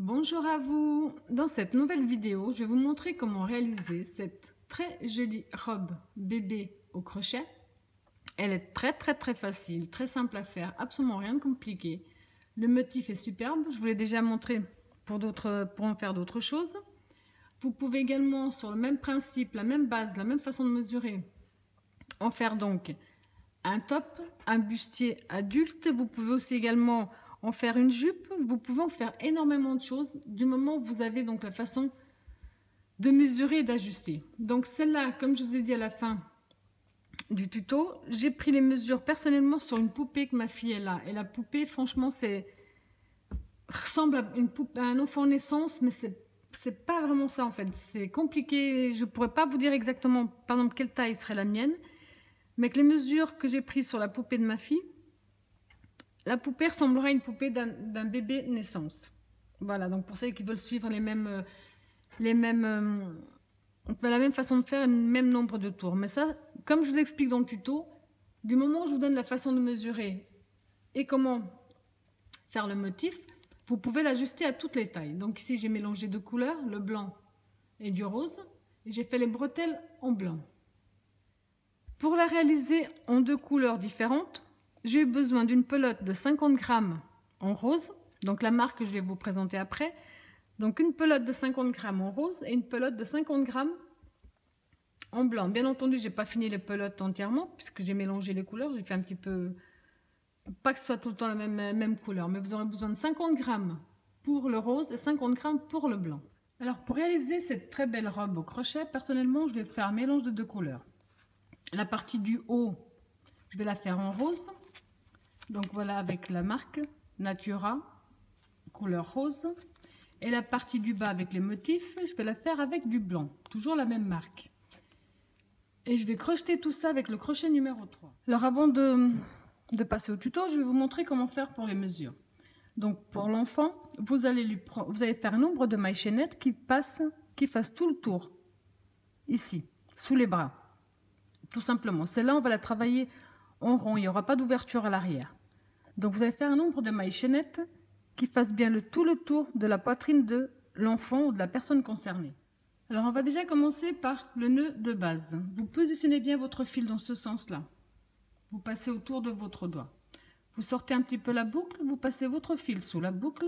Bonjour à vous! Dans cette nouvelle vidéo, je vais vous montrer comment réaliser cette très jolie robe bébé au crochet. Elle est très facile, très simple à faire, absolument rien de compliqué. Le motif est superbe, je vous l'ai déjà montré pour en faire d'autres choses. Vous pouvez également, sur le même principe, la même base, la même façon de mesurer, en faire donc un top, un bustier adulte. Vous pouvez aussi également en faire une jupe. Vous pouvez en faire énormément de choses du moment où vous avez donc la façon de mesurer et d'ajuster. Donc celle-là, comme je vous ai dit à la fin du tuto, j'ai pris les mesures personnellement sur une poupée que ma fille est là. Et la poupée, franchement, ressemble à un enfant naissance, mais c'est pas vraiment ça en fait. C'est compliqué. Je pourrais pas vous dire exactement, par exemple, quelle taille serait la mienne. Mais que les mesures que j'ai prises sur la poupée de ma fille, la poupée ressemblera à une poupée d'un bébé naissance. Voilà, donc pour celles qui veulent suivre la même façon de faire, le même nombre de tours. Mais ça, comme je vous explique dans le tuto, du moment où je vous donne la façon de mesurer et comment faire le motif, vous pouvez l'ajuster à toutes les tailles. Donc ici, j'ai mélangé deux couleurs, le blanc et du rose, et j'ai fait les bretelles en blanc. Pour la réaliser en deux couleurs différentes, j'ai eu besoin d'une pelote de 50 grammes en rose, donc la marque que je vais vous présenter après. Donc une pelote de 50 grammes en rose et une pelote de 50 grammes en blanc. Bien entendu, je n'ai pas fini les pelotes entièrement puisque j'ai mélangé les couleurs. J'ai fait un petit peu, pas que ce soit tout le temps la même couleur, mais vous aurez besoin de 50 grammes pour le rose et 50 grammes pour le blanc. Alors pour réaliser cette très belle robe au crochet, personnellement, je vais faire un mélange de deux couleurs. La partie du haut, je vais la faire en rose. Donc voilà, avec la marque Natura, couleur rose. Et la partie du bas avec les motifs, je vais la faire avec du blanc, toujours la même marque. Et je vais crocheter tout ça avec le crochet numéro 3. Alors avant de passer au tuto, je vais vous montrer comment faire pour les mesures. Donc pour l'enfant, vous allez faire un nombre de mailles chaînettes qui fasse tout le tour, ici, sous les bras. Tout simplement. Celle-là, on va la travailler en rond. Il n'y aura pas d'ouverture à l'arrière. Donc, vous allez faire un nombre de mailles chaînettes qui fasse bien tout le tour de la poitrine de l'enfant ou de la personne concernée. Alors, on va déjà commencer par le nœud de base. Vous positionnez bien votre fil dans ce sens-là. Vous passez autour de votre doigt. Vous sortez un petit peu la boucle, vous passez votre fil sous la boucle.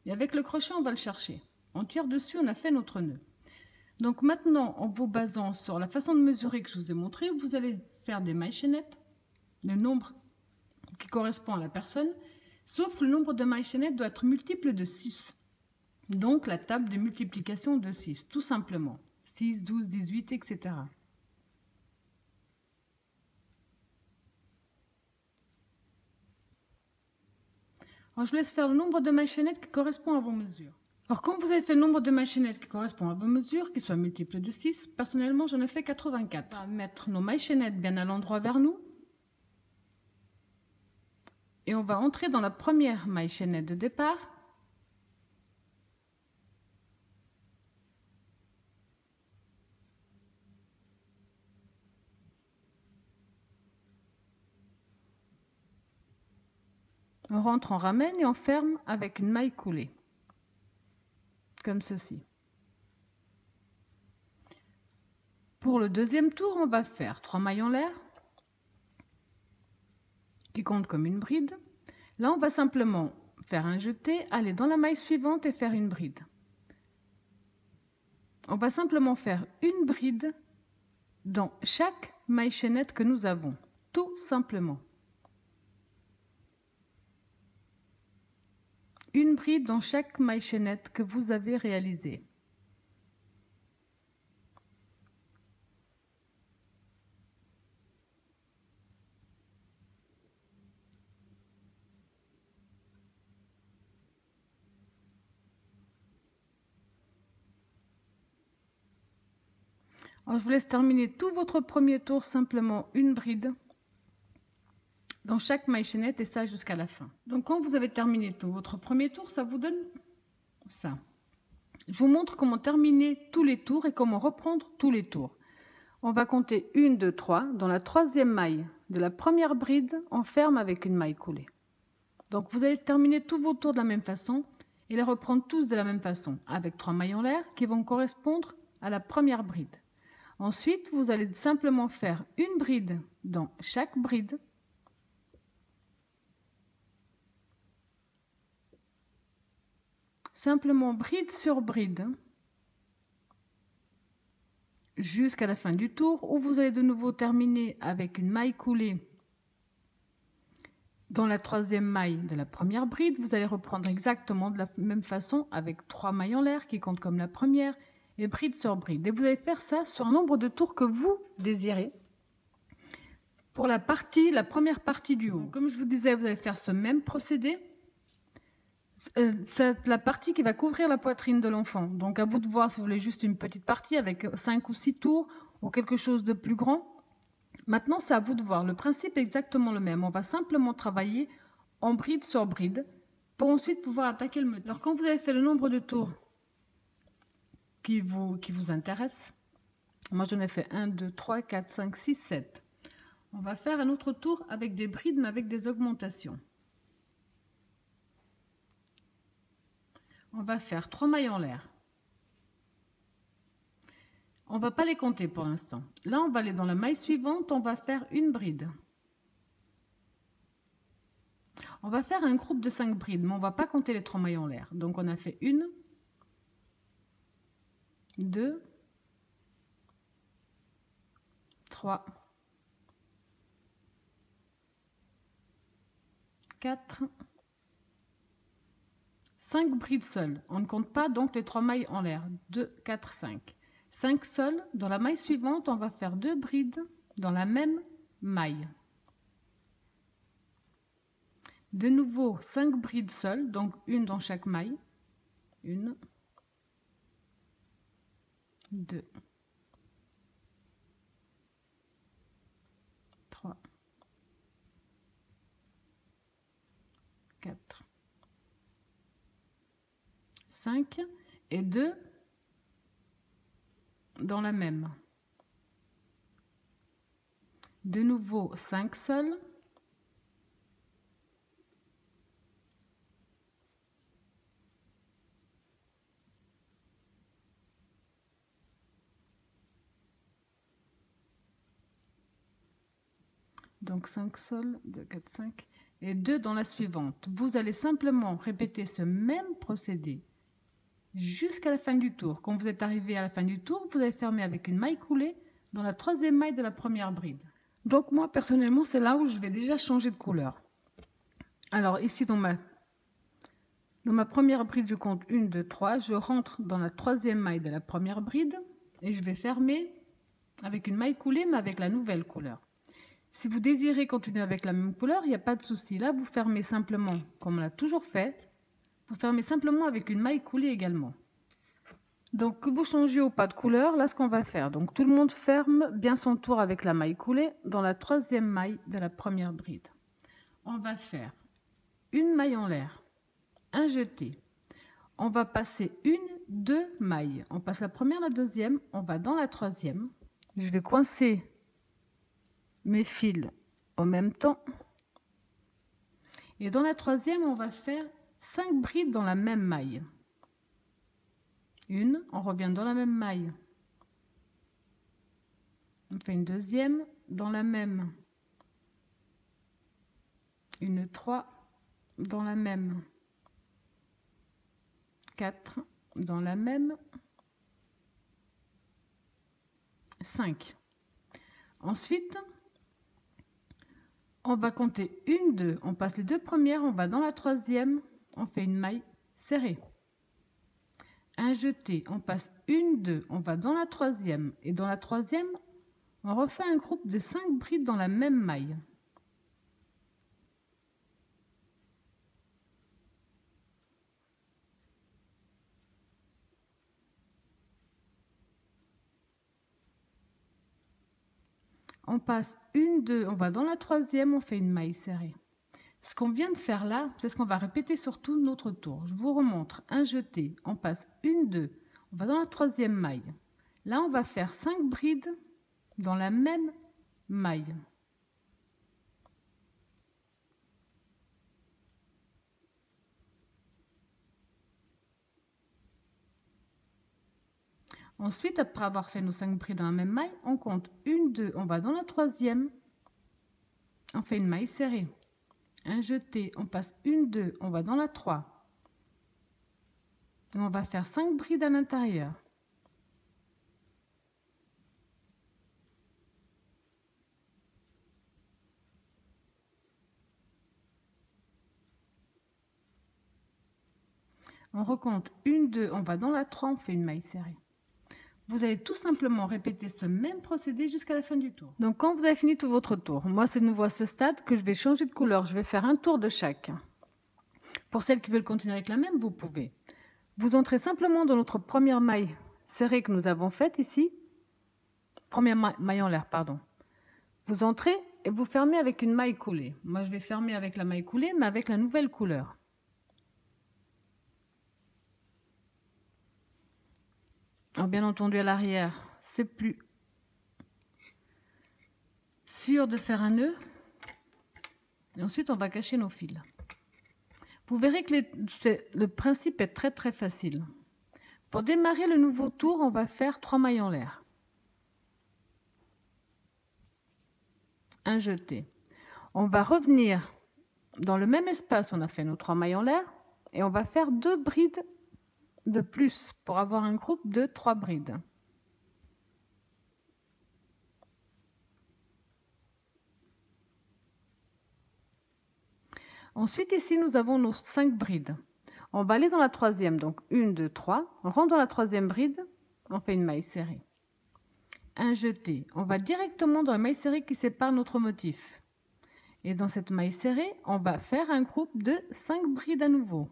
Et avec le crochet, on va le chercher. On tire dessus, on a fait notre nœud. Donc maintenant, en vous basant sur la façon de mesurer que je vous ai montré, vous allez faire des mailles chaînettes, le nombre qui correspond à la personne, sauf le nombre de mailles chaînettes doit être multiple de 6. Donc la table de multiplication de 6, tout simplement. 6, 12, 18, etc. Alors je vous laisse faire le nombre de mailles chaînettes qui correspond à vos mesures. Alors, quand vous avez fait le nombre de mailles chaînettes qui correspond à vos mesures, qui soit multiple de 6, personnellement, j'en ai fait 84. On va mettre nos mailles chaînettes bien à l'endroit vers nous. Et on va entrer dans la première maille chaînette de départ. On rentre, on ramène et on ferme avec une maille coulée. Comme ceci. Pour le deuxième tour, on va faire 3 mailles en l'air qui comptent comme une bride. Là, on va simplement faire un jeté, aller dans la maille suivante et faire une bride. On va simplement faire une bride dans chaque maille chaînette que nous avons, tout simplement. Une bride dans chaque maille chaînette que vous avez réalisée. Alors, je vous laisse terminer tout votre premier tour, simplement une bride dans chaque maille chaînette et ça jusqu'à la fin. Donc quand vous avez terminé tout votre premier tour, ça vous donne ça. Je vous montre comment terminer tous les tours et comment reprendre tous les tours. On va compter 1, 2, 3. Dans la troisième maille de la première bride, on ferme avec une maille coulée. Donc vous allez terminer tous vos tours de la même façon et les reprendre tous de la même façon, avec 3 mailles en l'air qui vont correspondre à la première bride. Ensuite, vous allez simplement faire une bride dans chaque bride. Simplement bride sur bride jusqu'à la fin du tour, où vous allez de nouveau terminer avec une maille coulée dans la 3e maille de la première bride. Vous allez reprendre exactement de la même façon avec 3 mailles en l'air qui comptent comme la première et bride sur bride. Et vous allez faire ça sur un nombre de tours que vous désirez pour la première partie du haut. Donc, comme je vous disais, vous allez faire ce même procédé. C'est la partie qui va couvrir la poitrine de l'enfant. Donc à vous de voir si vous voulez juste une petite partie avec 5 ou 6 tours ou quelque chose de plus grand. Maintenant, c'est à vous de voir. Le principe est exactement le même. On va simplement travailler en bride sur bride pour ensuite pouvoir attaquer le motif. Alors quand vous avez fait le nombre de tours qui vous intéresse, moi j'en ai fait 1, 2, 3, 4, 5, 6, 7. On va faire un autre tour avec des brides mais avec des augmentations. On va faire 3 mailles en l'air. On ne va pas les compter pour l'instant. Là, on va aller dans la maille suivante, on va faire une bride. On va faire un groupe de 5 brides, mais on ne va pas compter les 3 mailles en l'air. Donc, on a fait 1, 2, 3, 4, 5 brides seules. On ne compte pas donc les 3 mailles en l'air. 2, 4, 5. 5 seules. Dans la maille suivante, on va faire 2 brides dans la même maille. De nouveau, 5 brides seules, donc une dans chaque maille. 1, 2, 3, 4, 5 et 2 dans la même. De nouveau 5 seuls. Donc 5 sols, 2, 4, 5 et 2 dans la suivante. Vous allez simplement répéter ce même procédé jusqu'à la fin du tour. Quand vous êtes arrivé à la fin du tour, vous allez fermer avec une maille coulée dans la 3e maille de la première bride. Donc moi personnellement, c'est là où je vais déjà changer de couleur. Alors ici dans ma première bride, je compte 1, 2, 3. Je rentre dans la 3e maille de la première bride et je vais fermer avec une maille coulée mais avec la nouvelle couleur. Si vous désirez continuer avec la même couleur, il n'y a pas de souci. Là, vous fermez simplement, comme on l'a toujours fait, vous fermez simplement avec une maille coulée également. Donc, que vous changiez ou pas de couleur, là, ce qu'on va faire. Donc, tout le monde ferme bien son tour avec la maille coulée dans la 3e maille de la première bride. On va faire une maille en l'air, un jeté. On va passer 1, 2 mailles. On passe la première, la deuxième, on va dans la 3e. Je vais coincer mes fils en même temps et dans la 3e on va faire 5 brides dans la même maille. Une, on revient dans la même maille, on fait une deuxième dans la même, une 3 dans la même, 4 dans la même, 5. Ensuite on va compter 1, 2, on passe les 2 premières, on va dans la 3e, on fait une maille serrée. Un jeté, on passe 1, 2, on va dans la 3e et dans la 3e, on refait un groupe de 5 brides dans la même maille. On passe 1, 2, on va dans la 3e, on fait une maille serrée. Ce qu'on vient de faire là, c'est ce qu'on va répéter sur tout notre tour. Je vous remontre un jeté, on passe 1, 2, on va dans la 3e maille. Là, on va faire 5 brides dans la même maille. Ensuite, après avoir fait nos 5 brides dans la même maille, on compte 1, 2, on va dans la troisième, on fait une maille serrée. Un jeté, on passe 1, 2, on va dans la 3. Et on va faire 5 brides à l'intérieur. On recompte 1, 2, on va dans la 3, on fait une maille serrée. Vous allez tout simplement répéter ce même procédé jusqu'à la fin du tour. Donc quand vous avez fini tout votre tour, moi c'est de nouveau à ce stade que je vais changer de couleur. Je vais faire un tour de chaque. Pour celles qui veulent continuer avec la même, vous pouvez. Vous entrez simplement dans notre première maille serrée que nous avons faite ici. Première maille en l'air, pardon. Vous entrez et vous fermez avec une maille coulée. Moi je vais fermer avec la maille coulée, mais avec la nouvelle couleur. Alors, bien entendu, à l'arrière, c'est plus sûr de faire un nœud. Et ensuite, on va cacher nos fils. Vous verrez que le principe est très facile. Pour démarrer le nouveau tour, on va faire 3 mailles en l'air. Un jeté. On va revenir dans le même espace où on a fait nos 3 mailles en l'air et on va faire 2 brides de plus pour avoir un groupe de 3 brides. Ensuite, ici, nous avons nos 5 brides. On va aller dans la troisième, donc 1, 2, 3. On rentre dans la troisième bride, on fait une maille serrée. Un jeté. On va directement dans la maille serrée qui sépare notre motif. Et dans cette maille serrée, on va faire un groupe de 5 brides à nouveau.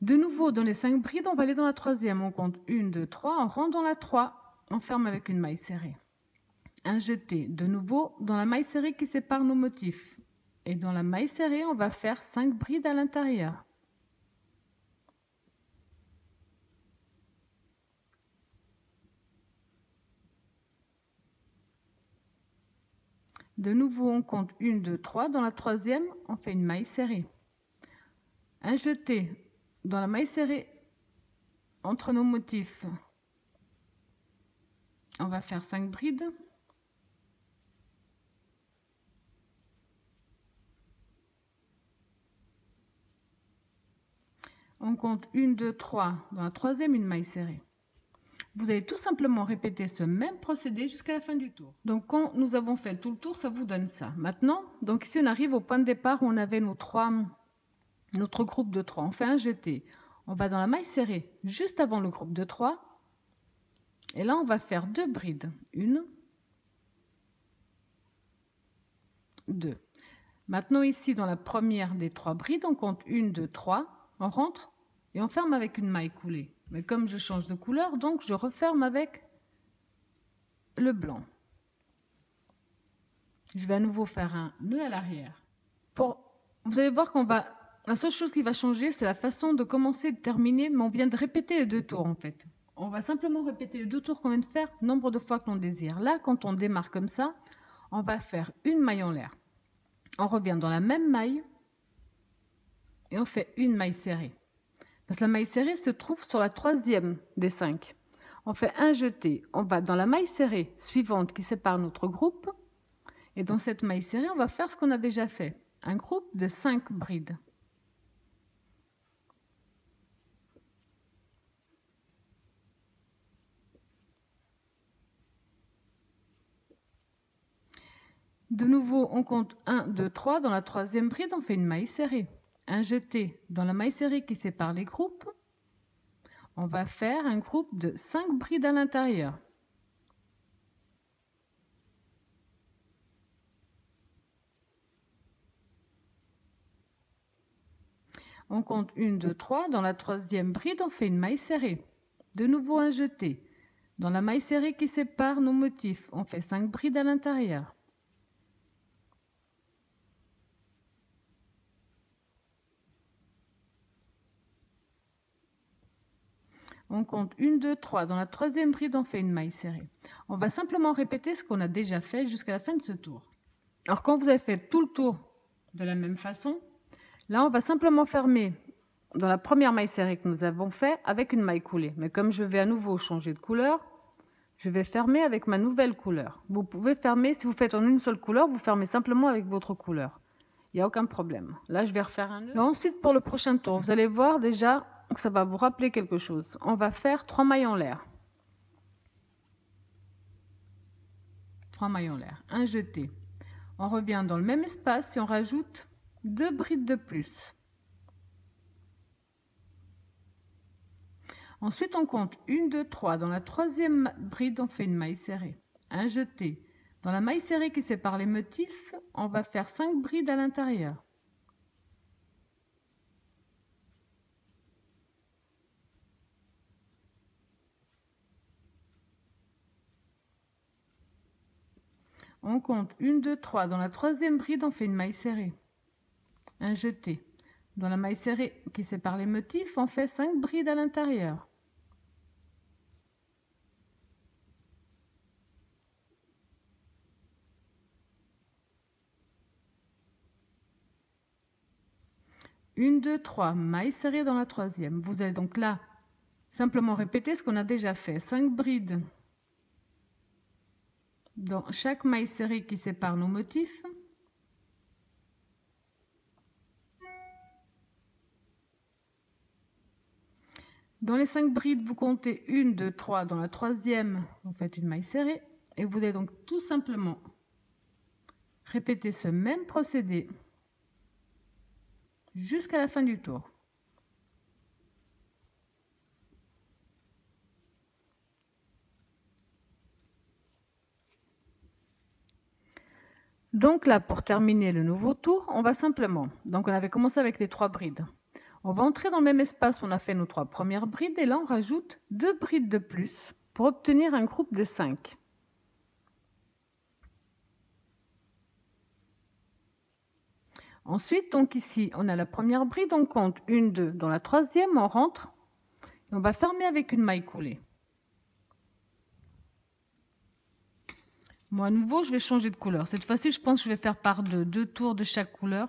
De nouveau, dans les 5 brides, on va aller dans la troisième. On compte 1, 2, 3. On rentre dans la 3. On ferme avec une maille serrée. Un jeté. De nouveau, dans la maille serrée qui sépare nos motifs. Et dans la maille serrée, on va faire 5 brides à l'intérieur. De nouveau, on compte 1, 2, 3. Dans la troisième, on fait une maille serrée. Un jeté. Dans la maille serrée entre nos motifs, on va faire 5 brides. On compte 1, 2, 3. Dans la troisième, une maille serrée. Vous allez tout simplement répéter ce même procédé jusqu'à la fin du tour. Donc quand nous avons fait tout le tour, ça vous donne ça. Maintenant, donc ici on arrive au point de départ où on avait notre groupe de 3. On fait un jeté. On va dans la maille serrée juste avant le groupe de 3. Et là, on va faire 2 brides. 1, 2. Maintenant, ici, dans la première des 3 brides, on compte 1, 2, 3. On rentre et on ferme avec une maille coulée. Mais comme je change de couleur, donc je referme avec le blanc. Je vais à nouveau faire un nœud à l'arrière. Vous allez voir qu'on va... La seule chose qui va changer, c'est la façon de commencer et de terminer, mais on vient de répéter les 2 tours en fait. On va simplement répéter les 2 tours qu'on vient de faire, nombre de fois que l'on désire. Là, quand on démarre comme ça, on va faire une maille en l'air. On revient dans la même maille et on fait une maille serrée. Parce que la maille serrée se trouve sur la troisième des 5. On fait un jeté, on va dans la maille serrée suivante qui sépare notre groupe. Et dans cette maille serrée, on va faire ce qu'on a déjà fait, un groupe de 5 brides. De nouveau, on compte 1, 2, 3. Dans la troisième bride, on fait une maille serrée. Un jeté dans la maille serrée qui sépare les groupes. On va faire un groupe de 5 brides à l'intérieur. On compte 1, 2, 3. Dans la troisième bride, on fait une maille serrée. De nouveau un jeté. Dans la maille serrée qui sépare nos motifs, on fait 5 brides à l'intérieur. On compte 1, 2, 3. Dans la troisième bride, on fait une maille serrée. On va simplement répéter ce qu'on a déjà fait jusqu'à la fin de ce tour. Alors, quand vous avez fait tout le tour de la même façon, là, on va simplement fermer dans la première maille serrée que nous avons fait avec une maille coulée. Mais comme je vais à nouveau changer de couleur, je vais fermer avec ma nouvelle couleur. Vous pouvez fermer, si vous faites en une seule couleur, vous fermez simplement avec votre couleur. Il n'y a aucun problème. Là, je vais refaire un nœud. Ensuite, pour le prochain tour, vous allez voir déjà que ça va vous rappeler quelque chose. On va faire 3 mailles en l'air. 3 mailles en l'air. Un jeté. On revient dans le même espace et on rajoute 2 brides de plus. Ensuite, on compte 1, 2, 3. Dans la troisième bride, on fait une maille serrée. Un jeté. Dans la maille serrée qui sépare les motifs, on va faire 5 brides à l'intérieur. On compte 1, 2, 3. Dans la troisième bride, on fait une maille serrée. Un jeté. Dans la maille serrée qui sépare les motifs, on fait 5 brides à l'intérieur. Une, 2, 3. Maille serrée dans la troisième. Vous allez donc là simplement répéter ce qu'on a déjà fait. 5 brides dans chaque maille serrée qui sépare nos motifs. Dans les 5 brides, vous comptez 1, 2, 3. Dans la troisième, vous faites une maille serrée. Et vous allez donc tout simplement répéter ce même procédé jusqu'à la fin du tour. Donc là, pour terminer le nouveau tour, on va simplement, donc on avait commencé avec les 3 brides. On va entrer dans le même espace où on a fait nos 3 premières brides et là on rajoute 2 brides de plus pour obtenir un groupe de 5. Ensuite, donc ici, on a la première bride, on compte 1, 2. Dans la troisième, on rentre et on va fermer avec une maille coulée. Moi, à nouveau, je vais changer de couleur. Cette fois-ci, je pense que je vais faire par 2 tours de chaque couleur.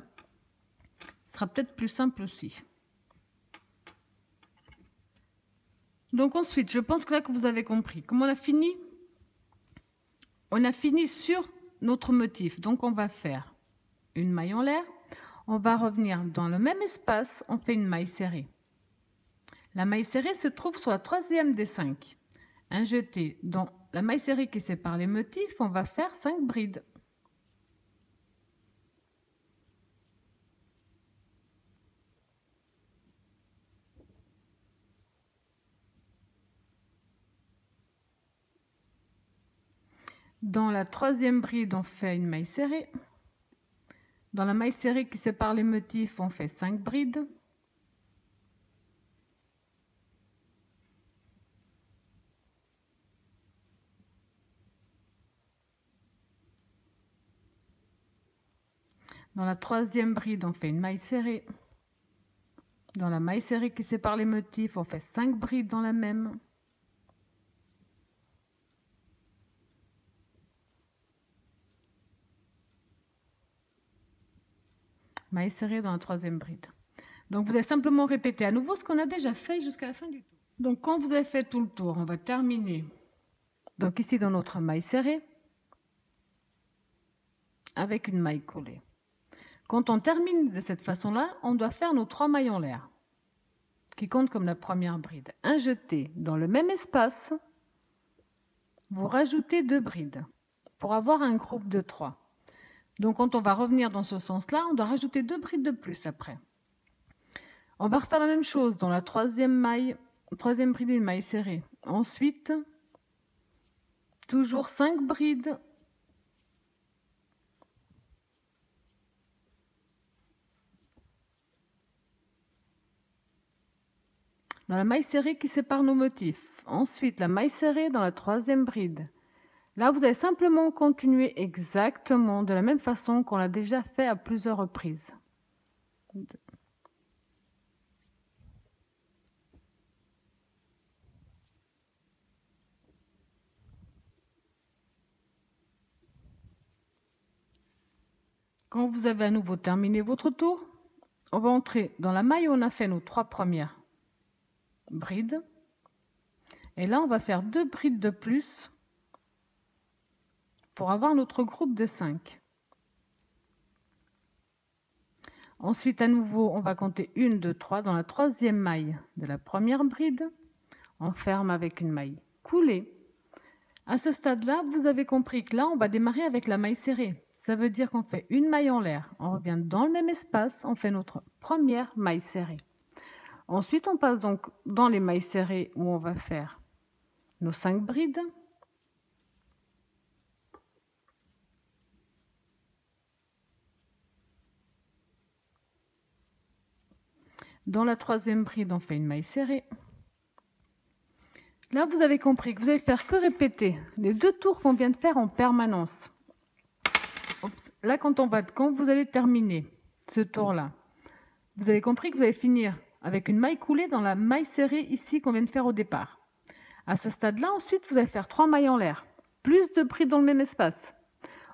Ce sera peut-être plus simple aussi. Donc ensuite, je pense que là que vous avez compris. Comme on a fini sur notre motif. Donc on va faire une maille en l'air. On va revenir dans le même espace. On fait une maille serrée. La maille serrée se trouve sur la troisième des 5. Un jeté dans la maille serrée qui sépare les motifs. On va faire 5 brides. Dans la troisième bride, on fait une maille serrée. Dans la maille serrée qui sépare les motifs, on fait 5 brides. Dans la troisième bride, on fait une maille serrée. Dans la maille serrée qui sépare les motifs, on fait 5 brides dans la même. Maille serrée dans la troisième bride. Donc vous allez simplement répéter à nouveau ce qu'on a déjà fait jusqu'à la fin du tour. Donc quand vous avez fait tout le tour, on va terminer. Donc ici dans notre maille serrée, avec une maille collée. Quand on termine de cette façon-là, on doit faire nos 3 mailles en l'air, qui comptent comme la première bride. Un jeté dans le même espace, vous rajoutez 2 brides pour avoir un groupe de 3. Donc quand on va revenir dans ce sens-là, on doit rajouter 2 brides de plus après. On va refaire la même chose dans la troisième bride d'une maille serrée. Ensuite, toujours 5 brides. Dans la maille serrée qui sépare nos motifs. Ensuite, la maille serrée dans la troisième bride. Là, vous allez simplement continuer exactement de la même façon qu'on l'a déjà fait à plusieurs reprises. Quand vous avez à nouveau terminé votre tour, on va entrer dans la maille où on a fait nos 3 premières brides. Et là, on va faire 2 brides de plus pour avoir notre groupe de 5. Ensuite, à nouveau, on va compter 1, 2, 3 dans la 3e maille de la première bride. On ferme avec une maille coulée. À ce stade-là, vous avez compris que là, on va démarrer avec la maille serrée. Ça veut dire qu'on fait une maille en l'air. On revient dans le même espace, on fait notre première maille serrée. Ensuite, on passe donc dans les mailles serrées où on va faire nos 5 brides. Dans la 3e bride, on fait une maille serrée. Là, vous avez compris que vous allez faire que répéter les 2 tours qu'on vient de faire en permanence. Là, quand vous allez terminer ce tour-là, vous avez compris que vous allez finir avec une maille coulée dans la maille serrée ici qu'on vient de faire au départ. À ce stade-là, ensuite, vous allez faire 3 mailles en l'air, plus de brides dans le même espace.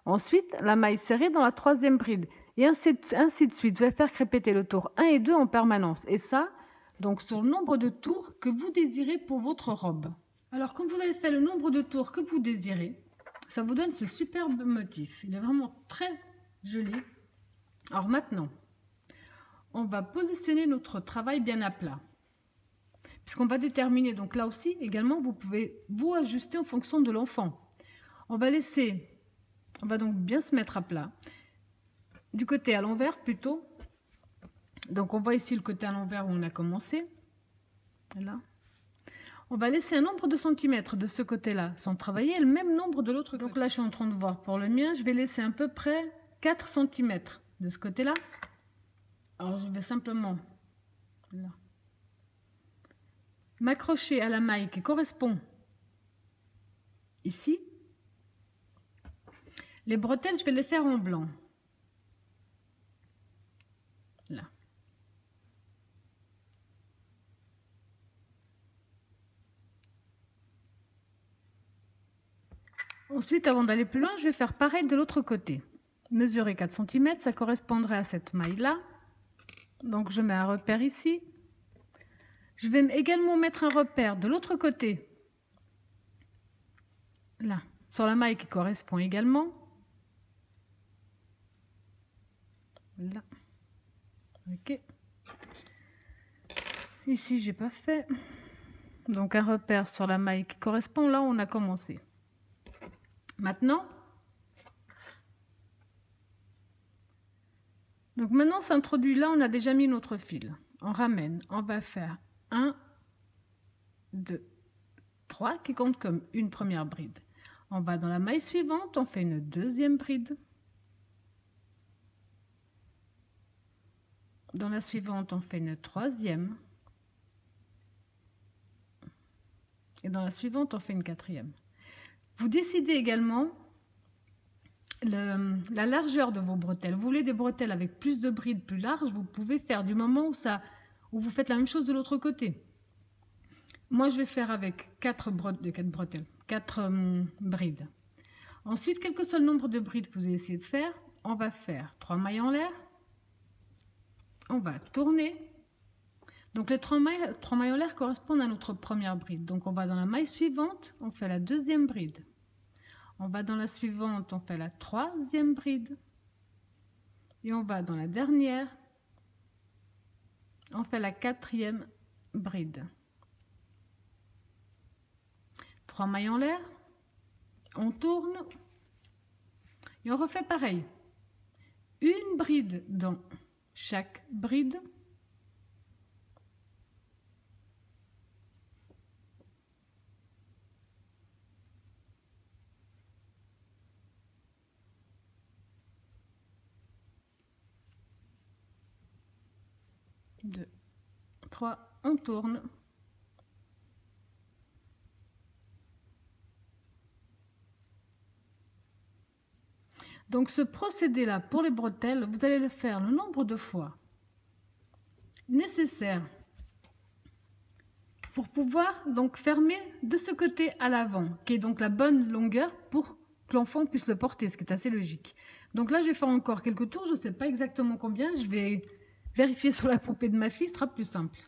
Ensuite, la maille serrée dans la 3e bride. Et ainsi de suite. Vous allez faire répéter le tour 1 et 2 en permanence. Et ça, donc sur le nombre de tours que vous désirez pour votre robe. Alors, quand vous avez fait le nombre de tours que vous désirez, ça vous donne ce superbe motif. Il est vraiment très joli. Alors maintenant, on va positionner notre travail bien à plat. Puisqu'on va déterminer, donc là aussi, également, vous pouvez vous ajuster en fonction de l'enfant. On va donc bien se mettre à plat. Du côté à l'envers plutôt. Donc on voit ici le côté à l'envers où on a commencé. Là. On va laisser un nombre de centimètres de ce côté-là, sans travailler le même nombre de l'autre côté. Donc là, je suis en train de voir pour le mien, je vais laisser à peu près 4 cm de ce côté-là. Alors je vais simplement m'accrocher à la maille qui correspond ici. Les bretelles, je vais les faire en blanc. Là. Ensuite, avant d'aller plus loin, je vais faire pareil de l'autre côté. Mesurer 4 cm, ça correspondrait à cette maille-là. Donc, je mets un repère ici. Je vais également mettre un repère de l'autre côté. Là, sur la maille qui correspond également. Là. Ok. Ici, j'ai pas fait. Donc, un repère sur la maille qui correspond là où on a commencé. Maintenant, s'introduit là, on a déjà mis notre fil. On ramène, on va faire 1, 2, 3 qui compte comme une première bride. On va dans la maille suivante, on fait une 2e bride. Dans la suivante, on fait une 3e. Et dans la suivante, on fait une 4e. Vous décidez également la largeur de vos bretelles. Vous voulez des bretelles avec plus de brides, plus larges, vous pouvez faire du moment où vous faites la même chose de l'autre côté. Moi, je vais faire avec 4 brides. Ensuite, quel que soit le nombre de brides que vous essayez de faire, on va faire 3 mailles en l'air. On va tourner. Donc les 3 mailles en l'air correspondent à notre première bride. Donc on va dans la maille suivante, on fait la 2e bride. On va dans la suivante, on fait la 3e bride. Et on va dans la dernière, on fait la 4e bride. 3 mailles en l'air, on tourne et on refait pareil. Une bride dans chaque bride. Deux, 3, on tourne. Donc ce procédé-là pour les bretelles, vous allez le faire le nombre de fois nécessaire pour pouvoir donc fermer de ce côté à l'avant, qui est donc la bonne longueur pour que l'enfant puisse le porter, ce qui est assez logique. Donc là, je vais faire encore quelques tours. Je ne sais pas exactement combien. Je vais vérifier sur la poupée de ma fille. Ce sera plus simple.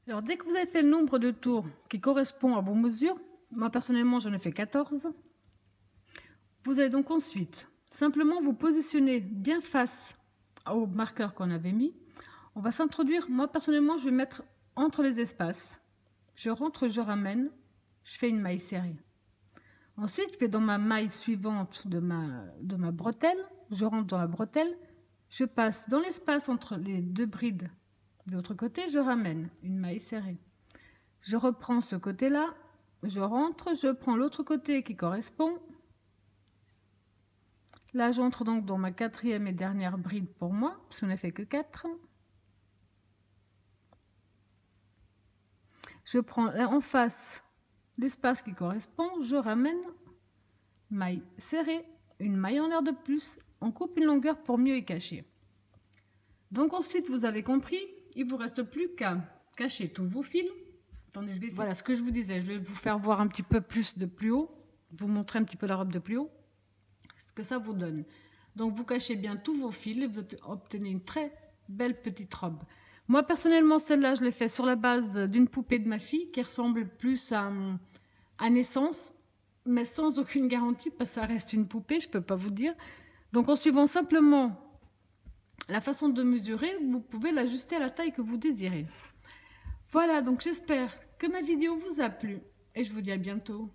Alors, dès que vous avez fait le nombre de tours qui correspond à vos mesures, moi personnellement, j'en ai fait 14. Vous allez donc ensuite simplement vous positionner bien face au marqueur qu'on avait mis. On va s'introduire. Moi personnellement, je vais mettre entre les espaces. Je rentre, je ramène. Je fais une maille serrée. Ensuite, je vais dans ma maille suivante de ma bretelle. Je rentre dans la bretelle. Je passe dans l'espace entre les deux brides. De l'autre côté, je ramène une maille serrée. Je reprends ce côté-là. Je rentre. Je prends l'autre côté qui correspond. Là, j'entre donc dans ma quatrième et dernière bride pour moi, parce qu'on n'a fait que 4. Je prends en face l'espace qui correspond, je ramène, maille serrée, une maille en l'air de plus, on coupe une longueur pour mieux y cacher. Donc ensuite, vous avez compris, il ne vous reste plus qu'à cacher tous vos fils. Attendez, je vais essayer. Voilà ce que je vous disais, je vais vous faire voir un petit peu plus de plus haut, vous montrer un petit peu la robe de plus haut, ce que ça vous donne. Donc vous cachez bien tous vos fils et vous obtenez une très belle petite robe. Moi, personnellement, celle-là, je l'ai fait sur la base d'une poupée de ma fille qui ressemble plus à Naissance, mais sans aucune garantie parce que ça reste une poupée, je ne peux pas vous dire. Donc, en suivant simplement la façon de mesurer, vous pouvez l'ajuster à la taille que vous désirez. Voilà, donc j'espère que ma vidéo vous a plu et je vous dis à bientôt.